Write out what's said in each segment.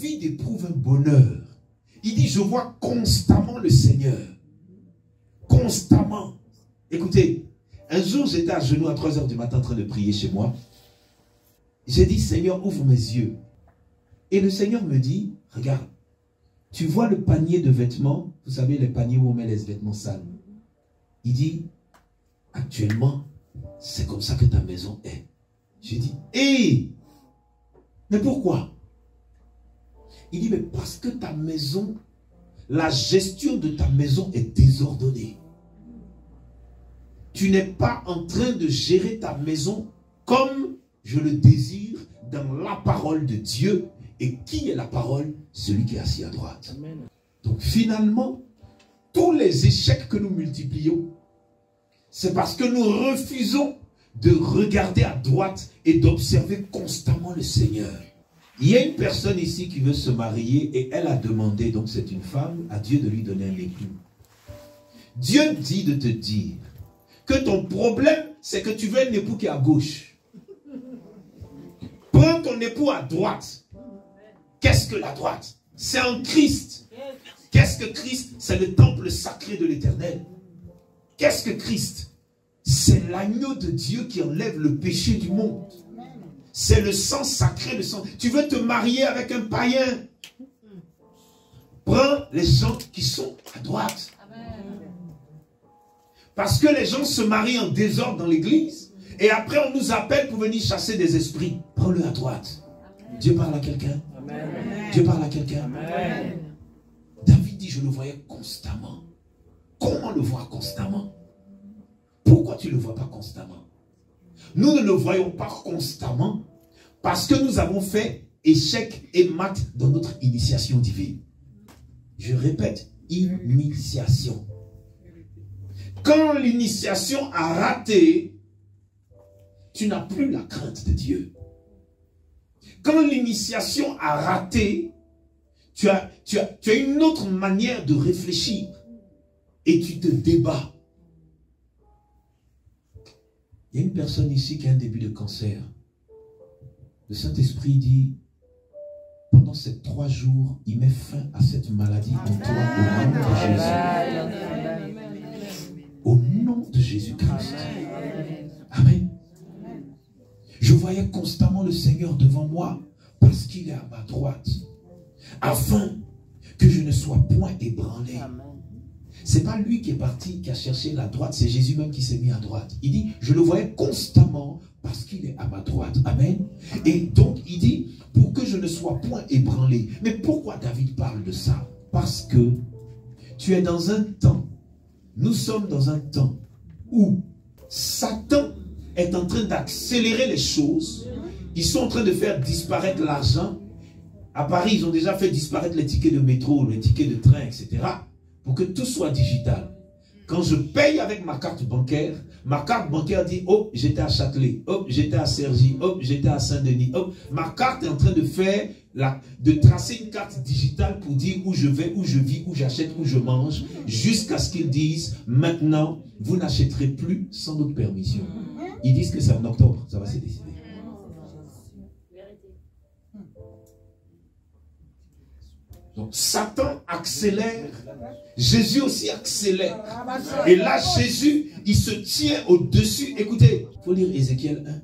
David éprouve un bonheur. Il dit, je vois constamment le Seigneur. Constamment. Écoutez, un jour, j'étais à genoux à 3 h du matin en train de prier chez moi. J'ai dit, Seigneur, ouvre mes yeux. Et le Seigneur me dit, regarde, tu vois le panier de vêtements, vous savez, les paniers où on met les vêtements sales. Il dit, actuellement, c'est comme ça que ta maison est. J'ai dit, hé, mais pourquoi? Il dit, mais parce que ta maison, la gestion de ta maison est désordonnée. Tu n'es pas en train de gérer ta maison comme je le désire dans la parole de Dieu. Et qui est la parole? Celui qui est assis à droite. Amen. Donc finalement, tous les échecs que nous multiplions, c'est parce que nous refusons de regarder à droite et d'observer constamment le Seigneur. Il y a une personne ici qui veut se marier et elle a demandé, donc c'est une femme, à Dieu de lui donner un époux. Dieu dit de te dire que ton problème, c'est que tu veux un époux qui est à gauche. Prends ton époux à droite. Qu'est-ce que la droite? C'est en Christ. Qu'est-ce que Christ? C'est le temple sacré de l'Éternel. Qu'est-ce que Christ? C'est l'agneau de Dieu qui enlève le péché du monde. C'est le sang sacré, le sang. Tu veux te marier avec un païen? Prends les gens qui sont à droite. Parce que les gens se marient en désordre dans l'église. Et après on nous appelle pour venir chasser des esprits. Prends-le à droite. Dieu parle à quelqu'un. Dieu parle à quelqu'un. David dit, je le voyais constamment. Comment le voir constamment? Pourquoi tu ne le vois pas constamment? Nous ne le voyons pas constamment parce que nous avons fait échec et mat dans notre initiation divine. Je répète, initiation. Quand l'initiation a raté, tu n'as plus la crainte de Dieu. Quand l'initiation a raté, tu as une autre manière de réfléchir et tu te débats. Il y a une personne ici qui a un début de cancer. Le Saint-Esprit dit, pendant ces 3 jours, il met fin à cette maladie en toi au nom de Jésus. Au nom de Jésus-Christ. Amen. Je voyais constamment le Seigneur devant moi parce qu'il est à ma droite. Afin que je ne sois point ébranlé. C'est pas lui qui est parti, qui a cherché la droite, c'est Jésus même qui s'est mis à droite. Il dit, je le voyais constamment parce qu'il est à ma droite. Amen. Et donc il dit, pour que je ne sois point ébranlé. Mais pourquoi David parle de ça? Parce que tu es dans un temps, nous sommes dans un temps où Satan est en train d'accélérer les choses. Ils sont en train de faire disparaître l'argent. À Paris, ils ont déjà fait disparaître les tickets de métro, les tickets de train, etc. Pour que tout soit digital. Quand je paye avec ma carte bancaire dit, oh, j'étais à Châtelet, oh, j'étais à Cergy, oh, j'étais à Saint-Denis, oh. Ma carte est en train de faire, de tracer une carte digitale pour dire où je vais, où je vis, où j'achète, où je mange, jusqu'à ce qu'ils disent, maintenant, vous n'achèterez plus sans notre permission. Ils disent que c'est en octobre, ça va se décider. Donc Satan accélère, Jésus aussi accélère. Et là Jésus, il se tient au-dessus. Écoutez, il faut lire Ézéchiel 1.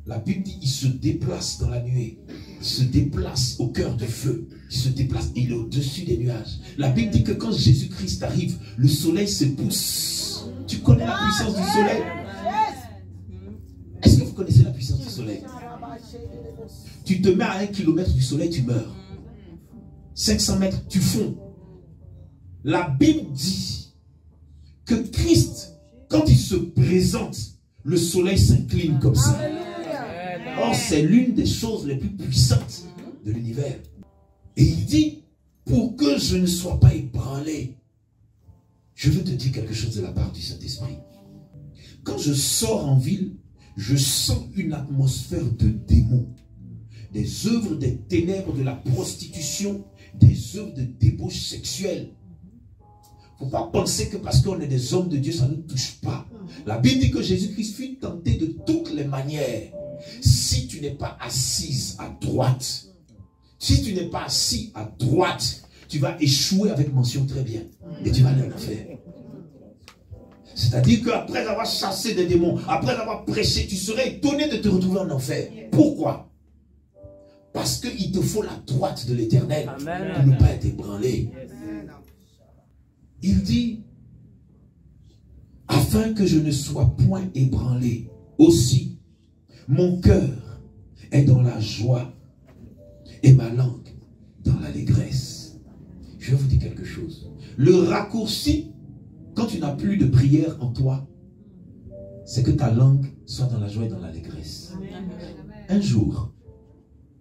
La Bible dit, il se déplace dans la nuée. Il se déplace au cœur du feu. Il se déplace, il est au-dessus des nuages. La Bible dit que quand Jésus-Christ arrive, le soleil se pousse. Tu connais la puissance du soleil? Est-ce que vous connaissez la puissance du soleil? Tu te mets à 1 kilomètre du soleil, tu meurs. 500 mètres, tu fonds. La Bible dit que Christ, quand il se présente, le soleil s'incline comme ça. Or, c'est l'une des choses les plus puissantes de l'univers. Et il dit, pour que je ne sois pas ébranlé, je veux te dire quelque chose de la part du Saint-Esprit. Quand je sors en ville, je sens une atmosphère de démons. Des œuvres des ténèbres, de la prostitution, des œuvres de débauche sexuelle. Il ne faut pas penser que parce qu'on est des hommes de Dieu, ça ne nous touche pas. La Bible dit que Jésus-Christ fut tenté de toutes les manières. Si tu n'es pas assise à droite, Si tu n'es pas assis à droite, tu vas échouer avec mention très bien. Et tu vas aller en enfer. C'est-à-dire qu'après avoir chassé des démons, après avoir prêché, tu serais étonné de te retrouver en enfer. Pourquoi? Parce qu'il te faut la droite de l'Éternel pour ne pas être ébranlé. Il dit, afin que je ne sois point ébranlé, aussi, mon cœur est dans la joie et ma langue dans l'allégresse. Je vais vous dire quelque chose. Le raccourci, quand tu n'as plus de prière en toi, c'est que ta langue soit dans la joie et dans l'allégresse. Un jour,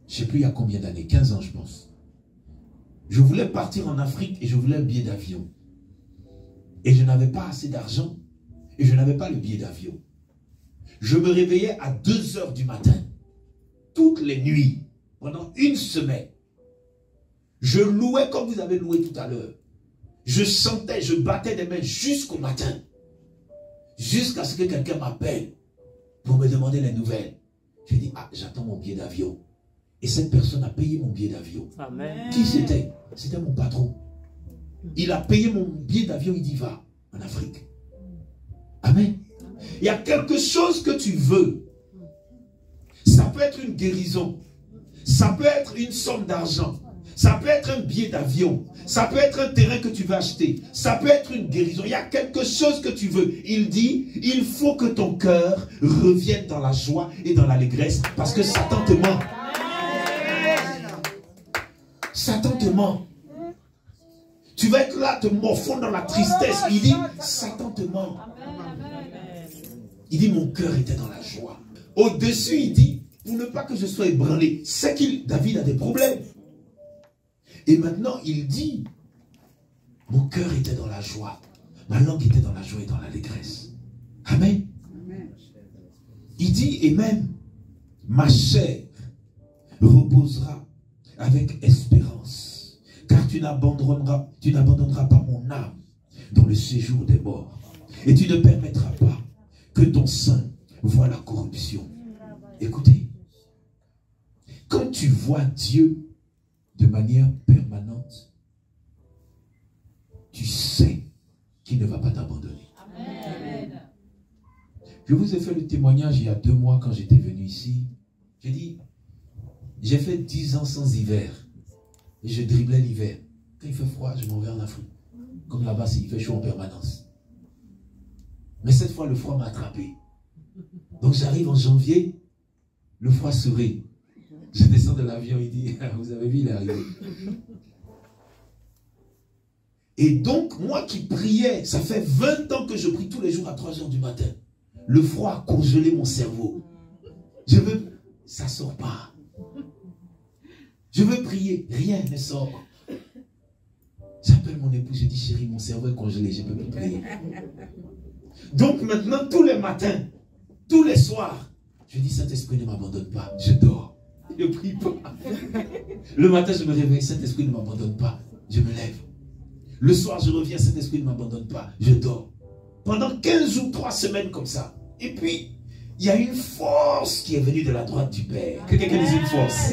je ne sais plus il y a combien d'années, 15 ans je pense, je voulais partir en Afrique et je voulais un billet d'avion. Et je n'avais pas assez d'argent et je n'avais pas le billet d'avion. Je me réveillais à 2 h du matin, toutes les nuits, pendant une semaine. Je louais comme vous avez loué tout à l'heure. Je chantais, je battais des mains jusqu'au matin. Jusqu'à ce que quelqu'un m'appelle pour me demander les nouvelles. Je dis, ah, j'attends mon billet d'avion. Et cette personne a payé mon billet d'avion. Qui c'était? C'était mon patron. Il a payé mon billet d'avion, il dit, va en Afrique. Amen. Il y a quelque chose que tu veux. Ça peut être une guérison. Ça peut être une somme d'argent. Ça peut être un billet d'avion. Ça peut être un terrain que tu veux acheter. Ça peut être une guérison. Il y a quelque chose que tu veux. Il dit, il faut que ton cœur revienne dans la joie et dans l'allégresse. Parce que Satan te ment. Satan te ment. Tu vas être là, te morfondre dans la tristesse. Il dit, Satan te ment. Il dit, mon cœur était dans la joie. Au-dessus, il dit, pour ne pas que je sois ébranlé. C'est qu'il, David a des problèmes. Et maintenant, il dit, mon cœur était dans la joie. Ma langue était dans la joie et dans l'allégresse. Amen. Il dit, et même, ma chair reposera avec espérance. Car tu n'abandonneras pas mon âme dans le séjour des morts. Et tu ne permettras pas que ton sein voie la corruption. Écoutez, quand tu vois Dieu de manière permanente, tu sais qu'il ne va pas t'abandonner. Je vous ai fait le témoignage il y a 2 mois quand j'étais venu ici. J'ai dit, j'ai fait 10 ans sans hiver. Et je driblais l'hiver. Quand il fait froid, je m'en vais en Afrique. Comme là-bas, il fait chaud en permanence. Mais cette fois, le froid m'a attrapé. Donc j'arrive en janvier, le froid serait. Je descends de l'avion, il dit, vous avez vu, il est arrivé. Et donc, moi qui priais, ça fait 20 ans que je prie tous les jours à 3 h du matin. Le froid a congelé mon cerveau. Je veux, ça ne sort pas. Je veux prier, rien ne sort. J'appelle mon épouse, je dis, chérie, mon cerveau est congelé, je ne peux plus prier. Donc maintenant, tous les matins, tous les soirs, je dis, Saint-Esprit ne m'abandonne pas, je dors. Je ne prie pas. Le matin, je me réveille, Saint-Esprit ne m'abandonne pas, je me lève. Le soir, je reviens, Saint-Esprit ne m'abandonne pas, je dors. Pendant 15 jours, 3 semaines comme ça. Et puis, il y a une force qui est venue de la droite du Père. Que quelqu'un dise une force.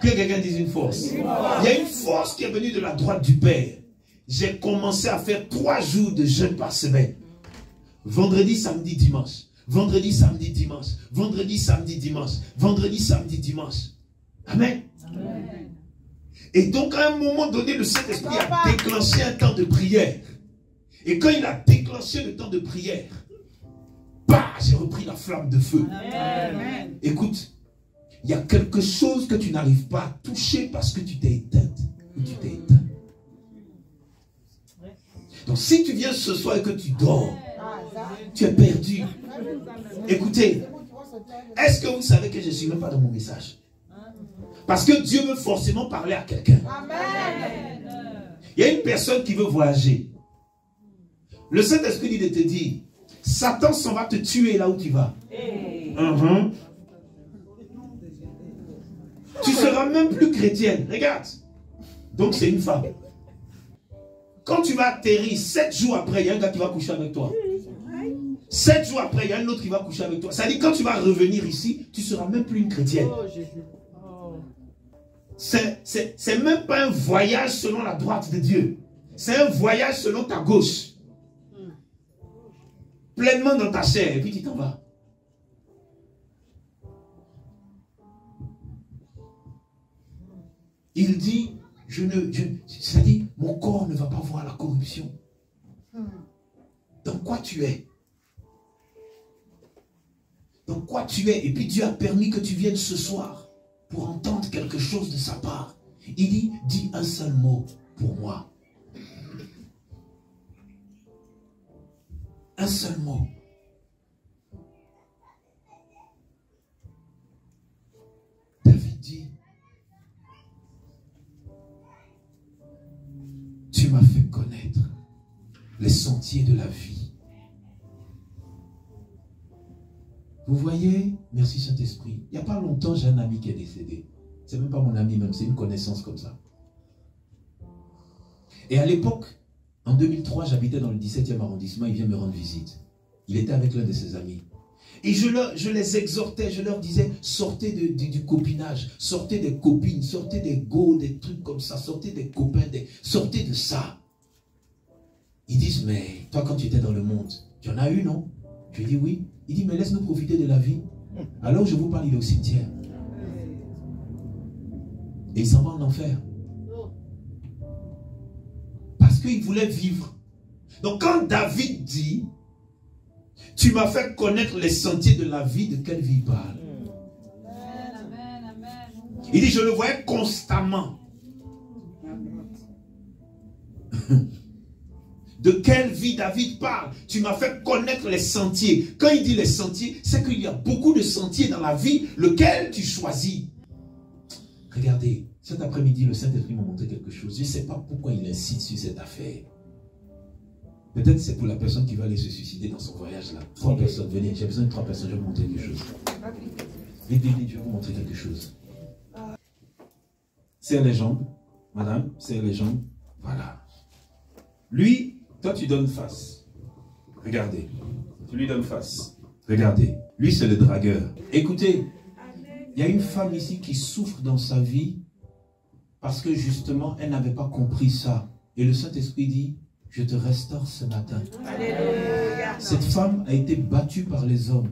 Que quelqu'un dise une force. Il y a une force qui est venue de la droite du Père. J'ai commencé à faire 3 jours de jeûne par semaine. Vendredi, samedi, dimanche. Vendredi, samedi, dimanche. Vendredi, samedi, dimanche. Vendredi, samedi, dimanche. Amen. Amen. Et donc, à un moment donné, le Saint-Esprit a déclenché un temps de prière. Et quand il a déclenché le temps de prière, bah, j'ai repris la flamme de feu. Amen. Écoute, il y a quelque chose que tu n'arrives pas à toucher parce que tu t'es éteinte ou tu t'es éteint. Donc, si tu viens ce soir et que tu dors, tu es perdu. Écoutez, est-ce que vous savez que je ne suis même pas dans mon message? Parce que Dieu veut forcément parler à quelqu'un. Il y a une personne qui veut voyager. Le Saint-Esprit dit de te dire, Satan s'en va te tuer là où tu vas. Tu ne seras même plus chrétienne. Regarde. Donc c'est une femme. Quand tu vas atterrir, 7 jours après, il y a un gars qui va coucher avec toi. 7 jours après, il y a un autre qui va coucher avec toi. Ça dit quand tu vas revenir ici, tu ne seras même plus une chrétienne. c'est même pas un voyage selon la droite de Dieu. C'est un voyage selon ta gauche. Pleinement dans ta chair, et puis tu t'en vas. Il dit, c'est-à-dire, mon corps ne va pas voir la corruption. Dans quoi tu es? Dans quoi tu es? Et puis Dieu a permis que tu viennes ce soir pour entendre quelque chose de sa part. Il dit, dis un seul mot pour moi. Un seul mot. David dit, tu m'as fait connaître les sentiers de la vie. Vous voyez, merci Saint-Esprit. Il n'y a pas longtemps, j'ai un ami qui est décédé. C'est même pas mon ami, même, c'est une connaissance comme ça. Et à l'époque, en 2003, j'habitais dans le 17e arrondissement, il vient me rendre visite. Il était avec l'un de ses amis. Et je les exhortais, je leur disais, sortez du copinage, sortez des copines, sortez des go, des trucs comme ça, sortez des copains, sortez de ça. Ils disent, mais toi quand tu étais dans le monde, tu en as eu, non? Je dis oui. Il dit, mais laisse-nous profiter de la vie. Alors je vous parle, il est au cimetière. Et il s'en va en enfer. Parce qu'il voulait vivre. Donc quand David dit, tu m'as fait connaître les sentiers de la vie, de quelle vie il parle? Il dit, je le voyais constamment. De quelle vie David parle? Tu m'as fait connaître les sentiers. Quand il dit les sentiers, c'est qu'il y a beaucoup de sentiers dans la vie, lequel tu choisis. Regardez, cet après-midi, le Saint-Esprit m'a montré quelque chose. Je ne sais pas pourquoi il insiste sur cette affaire. Peut-être c'est pour la personne qui va aller se suicider dans son voyage là. 3 personnes, venez, j'ai besoin de 3 personnes, je vais vous montrer quelque chose. Vite, vite, vite, je vais vous montrer quelque chose. Serre les jambes, madame, serre les jambes. Voilà. Lui, toi tu donnes face. Regardez. Tu lui donnes face. Regardez. Lui c'est le dragueur. Écoutez, il y a une femme ici qui souffre dans sa vie parce que justement elle n'avait pas compris ça. Et le Saint-Esprit dit, je te restaure ce matin. Alléluia. Cette femme a été battue par les hommes.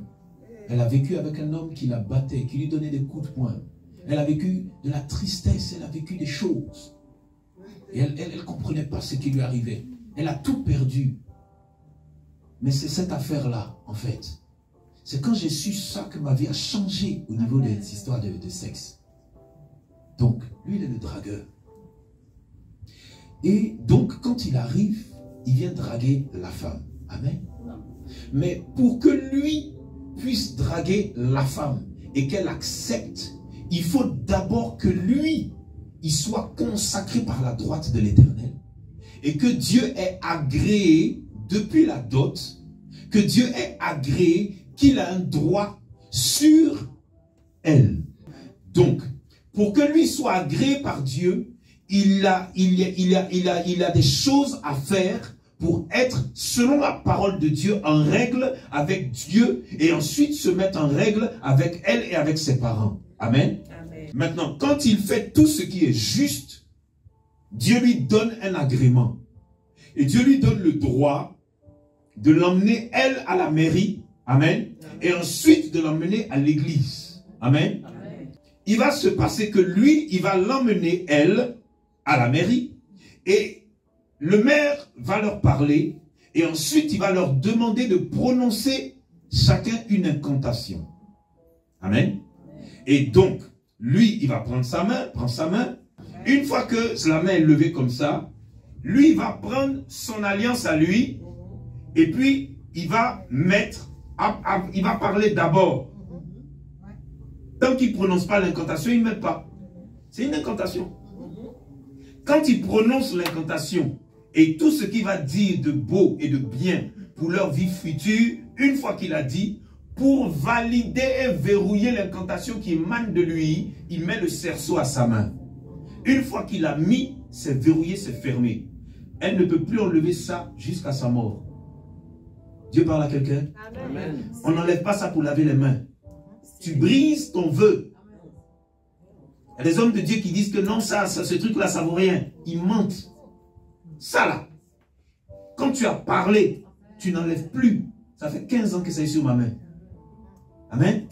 Elle a vécu avec un homme qui la battait, qui lui donnait des coups de poing. Elle a vécu de la tristesse, elle a vécu des choses. Et elle ne comprenait pas ce qui lui arrivait. Elle a tout perdu. Mais c'est cette affaire-là, en fait. C'est quand j'ai su ça que ma vie a changé au niveau des histoires de sexe. Donc, lui, il est le dragueur. Et donc, quand il arrive, il vient draguer la femme. Amen. Mais pour que lui puisse draguer la femme et qu'elle accepte, il faut d'abord que lui, il soit consacré par la droite de l'Éternel et que Dieu ait agréé depuis la dot, que Dieu ait agréé qu'il a un droit sur elle. Donc, pour que lui soit agréé par Dieu, il a des choses à faire pour être, selon la parole de Dieu, en règle avec Dieu et ensuite se mettre en règle avec elle et avec ses parents. Amen. Amen. Maintenant, quand il fait tout ce qui est juste, Dieu lui donne un agrément. Et Dieu lui donne le droit de l'emmener, elle, à la mairie. Amen. Et ensuite de l'emmener à l'église. Amen. Amen. Il va se passer que lui, il va l'emmener, elle, à la mairie. Et le maire va leur parler. Et ensuite, il va leur demander de prononcer chacun une incantation. Amen. Et donc, lui, il va prendre sa main, prend sa main. Une fois que la main est levée comme ça, lui, il va prendre son alliance à lui. Et puis, il va mettre, il va parler d'abord. Tant qu'il ne prononce pas l'incantation, il ne met pas. C'est une incantation. Quand il prononce l'incantation et tout ce qu'il va dire de beau et de bien pour leur vie future, une fois qu'il a dit, pour valider et verrouiller l'incantation qui émane de lui, il met le cerceau à sa main. Une fois qu'il a mis, c'est verrouillé, c'est fermé. Elle ne peut plus enlever ça jusqu'à sa mort. Dieu parle à quelqu'un. On n'enlève pas ça pour laver les mains. Tu brises ton vœu. Il y a des hommes de Dieu qui disent que non, ce truc-là, ça vaut rien. Ils mentent. Ça là, quand tu as parlé, tu n'enlèves plus. Ça fait 15 ans que ça est sur ma main. Amen.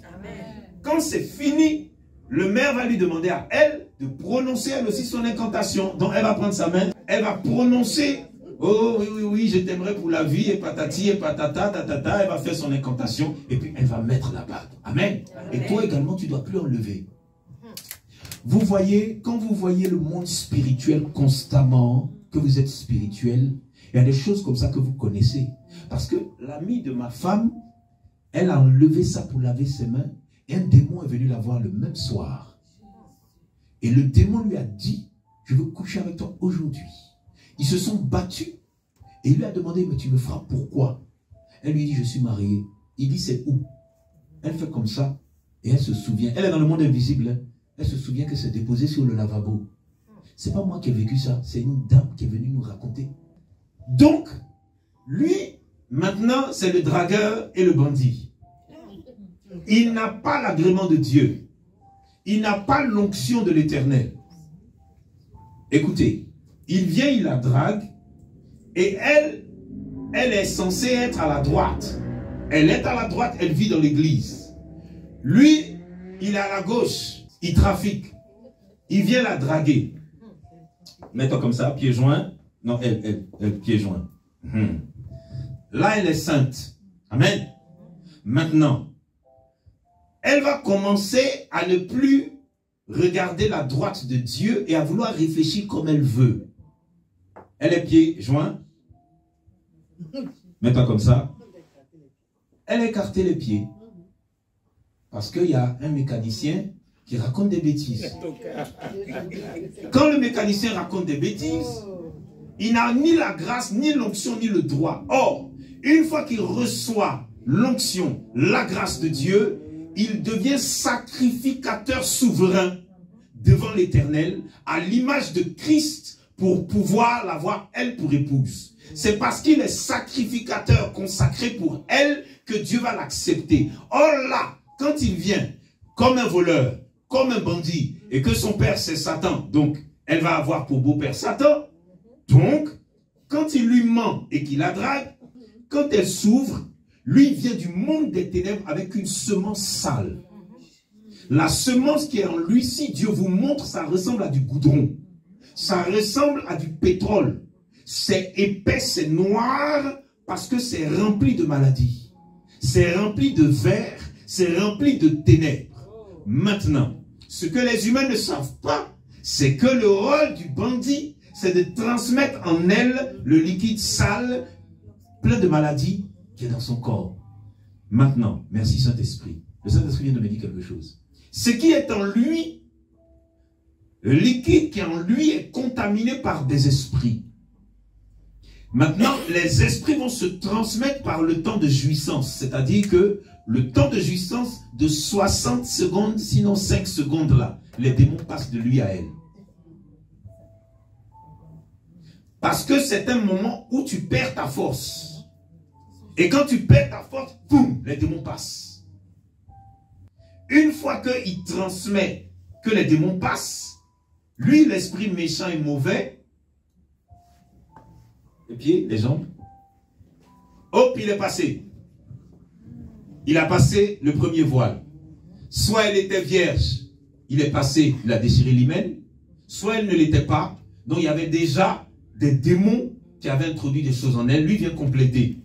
Quand c'est fini, le maire va lui demander à elle de prononcer elle aussi son incantation. Donc elle va prendre sa main, elle va prononcer, oh oui, oui, oui, je t'aimerai pour la vie, et patati, et patata, tatata, elle va faire son incantation, et puis elle va mettre la bague. Amen. Et toi également, tu ne dois plus enlever. Vous voyez, quand vous voyez le monde spirituel constamment, que vous êtes spirituel, il y a des choses comme ça que vous connaissez. Parce que l'amie de ma femme, elle a enlevé ça pour laver ses mains, et un démon est venu la voir le même soir. Et le démon lui a dit, je veux coucher avec toi aujourd'hui. Ils se sont battus, et il lui a demandé, mais tu me frappes pourquoi? Elle lui dit, je suis mariée. Il dit, c'est où? Elle fait comme ça, et elle se souvient. Elle est dans le monde invisible, hein. Elle se souvient que c'est déposé sur le lavabo. C'est pas moi qui ai vécu ça, c'est une dame qui est venue nous raconter. Donc, lui, maintenant, c'est le dragueur et le bandit. Il n'a pas l'agrément de Dieu. Il n'a pas l'onction de l'Éternel. Écoutez, il vient, il la drague, et elle est censée être à la droite. Elle est à la droite, elle vit dans l'église. Lui, il est à la gauche, il trafique. Il vient la draguer. Mets-toi comme ça, pieds joints. Non, elle, pieds joints. Là, elle est sainte. Amen. Maintenant, elle va commencer à ne plus regarder la droite de Dieu et à vouloir réfléchir comme elle veut. Elle est pieds joints. Mets-toi comme ça. Elle a écarté les pieds. Parce qu'il y a un mécanicien qui raconte des bêtises. Quand le mécanicien raconte des bêtises, il n'a ni la grâce, ni l'onction, ni le droit. Or, une fois qu'il reçoit l'onction, la grâce de Dieu, il devient sacrificateur souverain devant l'Éternel, à l'image de Christ, pour pouvoir l'avoir, elle, pour épouse. C'est parce qu'il est sacrificateur consacré pour elle que Dieu va l'accepter. Or là, quand il vient comme un voleur, comme un bandit, et que son père c'est Satan, donc elle va avoir pour beau-père Satan. Donc, quand il lui ment et qu'il la drague, quand elle s'ouvre, lui vient du monde des ténèbres avec une semence sale. La semence qui est en lui, si Dieu vous montre, ça ressemble à du goudron. Ça ressemble à du pétrole. C'est épais, c'est noir, parce que c'est rempli de maladies. C'est rempli de vers, c'est rempli de ténèbres. Maintenant, ce que les humains ne savent pas, c'est que le rôle du bandit, c'est de transmettre en elle le liquide sale, plein de maladies, qui est dans son corps. Maintenant, merci Saint-Esprit. Le Saint-Esprit vient de me dire quelque chose. Ce qui est en lui, le liquide qui est en lui est contaminé par des esprits. Maintenant, les esprits vont se transmettre par le temps de jouissance. C'est-à-dire que le temps de jouissance de 60 secondes, sinon 5 secondes là, les démons passent de lui à elle. Parce que c'est un moment où tu perds ta force. Et quand tu perds ta force, boum, les démons passent. Une fois qu'il transmet que les démons passent, lui, l'esprit méchant et mauvais, les pieds, les jambes, hop, il est passé. Il a passé le premier voile. Soit elle était vierge, il est passé, il a déchiré l'hymen, soit elle ne l'était pas, donc il y avait déjà des démons qui avaient introduit des choses en elle, lui vient compléter.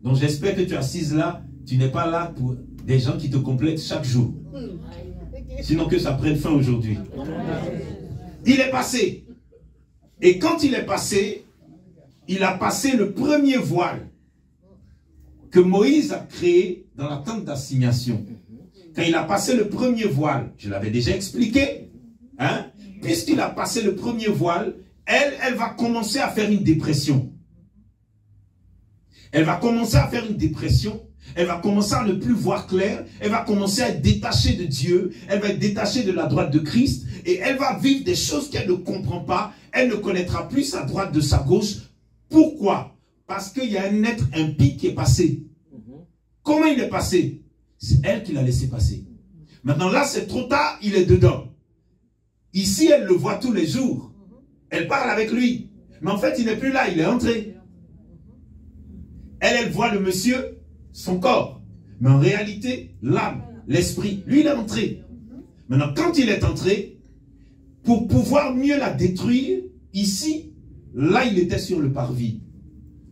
Donc j'espère que tu es assise là, tu n'es pas là pour des gens qui te complètent chaque jour. Sinon que ça prenne fin aujourd'hui. Il est passé. Et quand il est passé, il a passé le premier voile que Moïse a créé dans la tente d'assignation. Quand il a passé le premier voile, je l'avais déjà expliqué, hein, puisqu'il a passé le premier voile, elle va commencer à faire une dépression. Elle va commencer à faire une dépression. Elle va commencer à ne plus voir clair. Elle va commencer à être détachée de Dieu. Elle va être détachée de la droite de Christ. Et elle va vivre des choses qu'elle ne comprend pas. Elle ne connaîtra plus sa droite de sa gauche. Pourquoi? Parce qu'il y a un être impie qui est passé. Comment il est passé? C'est elle qui l'a laissé passer. Maintenant là, c'est trop tard, il est dedans. Ici, elle le voit tous les jours. Elle parle avec lui. Mais en fait, il n'est plus là, il est entré. Elle voit le monsieur, son corps. Mais en réalité, l'âme, l'esprit, lui, il est entré. Maintenant, quand il est entré, pour pouvoir mieux la détruire, ici, là, il était sur le parvis.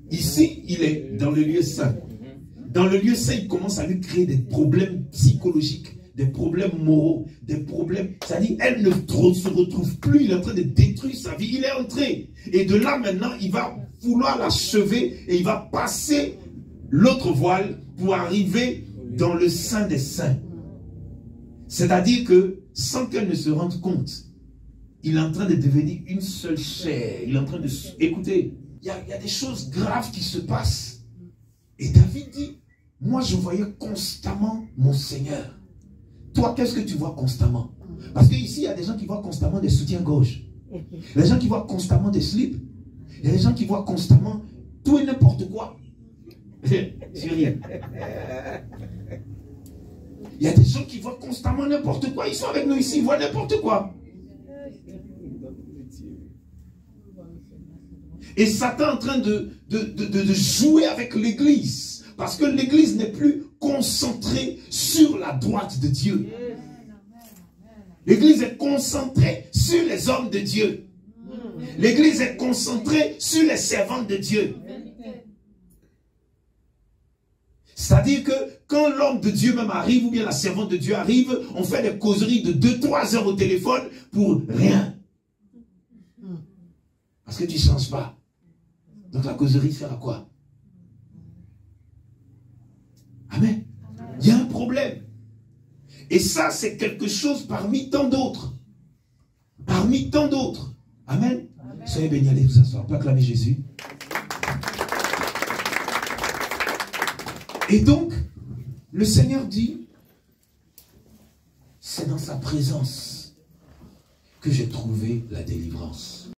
Ici, il est dans le lieu saint. Dans le lieu saint, il commence à lui créer des problèmes psychologiques, des problèmes moraux, des problèmes... C'est-à-dire, elle ne se retrouve plus, il est en train de détruire sa vie. Il est entré. Et de là, maintenant, il va vouloir l'achever et il va passer l'autre voile pour arriver dans le Saint des Saints. C'est-à-dire que, sans qu'elle ne se rende compte, il est en train de devenir une seule chair. Il est en train de... Écoutez, il y a des choses graves qui se passent. Et David dit, moi je voyais constamment mon Seigneur. Toi, qu'est-ce que tu vois constamment? Parce qu'ici, il y a des gens qui voient constamment des soutiens-gorge. Les gens qui voient constamment des slips. Il y a des gens qui voient constamment tout et n'importe quoi. Il y a des gens qui voient constamment n'importe quoi. Ils sont avec nous ici, ils voient n'importe quoi. Et Satan est en train de jouer avec l'église. Parce que l'église n'est plus concentrée sur la droite de Dieu. L'église est concentrée sur les hommes de Dieu. L'église est concentrée sur les servantes de Dieu. C'est-à-dire que quand l'homme de Dieu même arrive, ou bien la servante de Dieu arrive, on fait des causeries de 2-3 heures au téléphone pour rien. Parce que tu ne changes pas. Donc la causerie sert à quoi? Amen. Il y a un problème. Et ça, c'est quelque chose parmi tant d'autres. Parmi tant d'autres. Amen. Soyez bénis, allez vous asseoir. On peut acclamer Jésus. Et donc, le Seigneur dit, c'est dans sa présence que j'ai trouvé la délivrance.